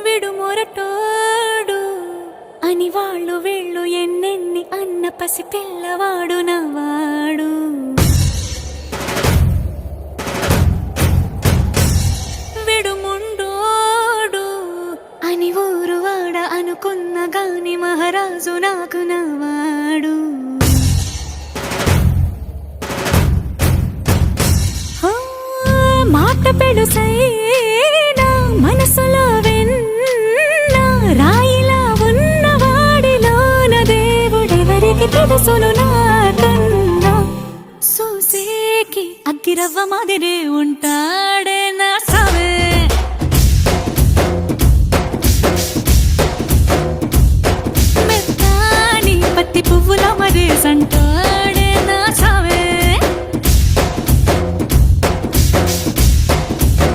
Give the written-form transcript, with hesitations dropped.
విడు మొరటోడు అని వాళ్ళు వీళ్ళు ఎన్నెన్ని అన్న పసి పిల్లవాడు నవ్వాడు. విడు ముండోడు అని ఊరు వాడ అనుకున్న గాని మహారాజు నాకు నవ్వాడు. మాట పెడుసై